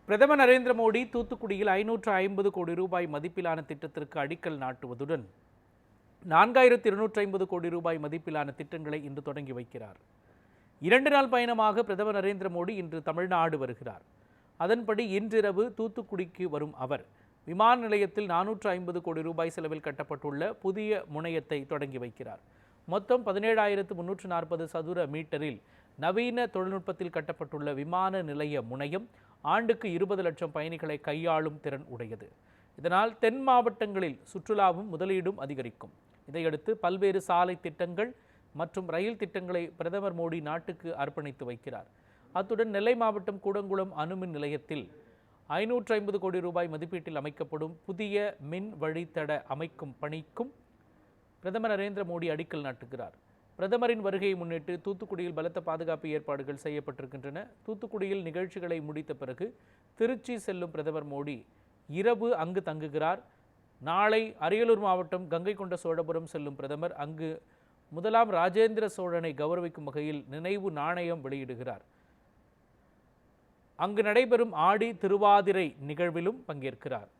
பிரதமர் நரேந்திர மோடி தூத்துக்குடியில் 550 கோடி ரூபாய் மதிப்பிலான திட்டத்திற்கு அடிக்கல் நாட்டுவதுடன் 4250 கோடி ரூபாய் மதிப்பிலான திட்டங்களை இன்று தொடங்கி வைக்கிறார். 2 நாள் பயணமாக பிரதமர் நரேந்திர மோடி இன்று தமிழ்நாடு வருகிறார். அதன்படி இன்றிரவு தூத்துக்குடிக்கு வரும் அவர் விமான நிலையத்தில் 450 கோடி ரூபாய் செலவில் கட்டப்பட்டுள்ள புதிய முனையத்தை தொடங்கி வைக்கிறார். மொத்தம் 17,340 சதுர மீட்டரில் நவீன தொழில்நுட்பத்தில் கட்டப்பட்டுள்ள விமான நிலைய முனையம் ஆண்டுக்கு 20 லட்சம் பயணிகளை கையாளும் திறன் உடையது. இதனால் தென் மாவட்டங்களில் சுற்றுலாவும் முதலீடும் அதிகரிக்கும். இதையடுத்து பல்வேறு சாலை திட்டங்கள் மற்றும் ரயில் திட்டங்களை பிரதமர் மோடி நாட்டுக்கு அர்ப்பணித்து வைக்கிறார். அத்துடன் நெல்லை மாவட்டம் கூடங்குளம் அணுமின் நிலையத்தில் 550 கோடி ரூபாய் மதிப்பீட்டில் அமைக்கப்படும் புதிய மின் வழித்தட அமைக்கும் பணிக்கும் பிரதமர் நரேந்திர மோடி அடிக்கல் நாட்டுகிறார். பிரதமரின் வருகையை முன்னிட்டு தூத்துக்குடியில் பலத்த பாதுகாப்பு ஏற்பாடுகள் செய்யப்பட்டிருக்கின்றன. தூத்துக்குடியில் நிகழ்ச்சிகளை முடித்த பிறகு திருச்சி செல்லும் பிரதமர் மோடி இரவு அங்கு தங்குகிறார். நாளை அரியலூர் மாவட்டம் கங்கை கொண்ட சோழபுரம் செல்லும் பிரதமர் அங்கு முதலாம் ராஜேந்திர சோழனை கௌரவிக்கும் வகையில் நினைவு நாணயம் வெளியிடுகிறார். அங்கு நடைபெறும் ஆடி திருவாதிரை நிகழ்விலும் பங்கேற்கிறார்.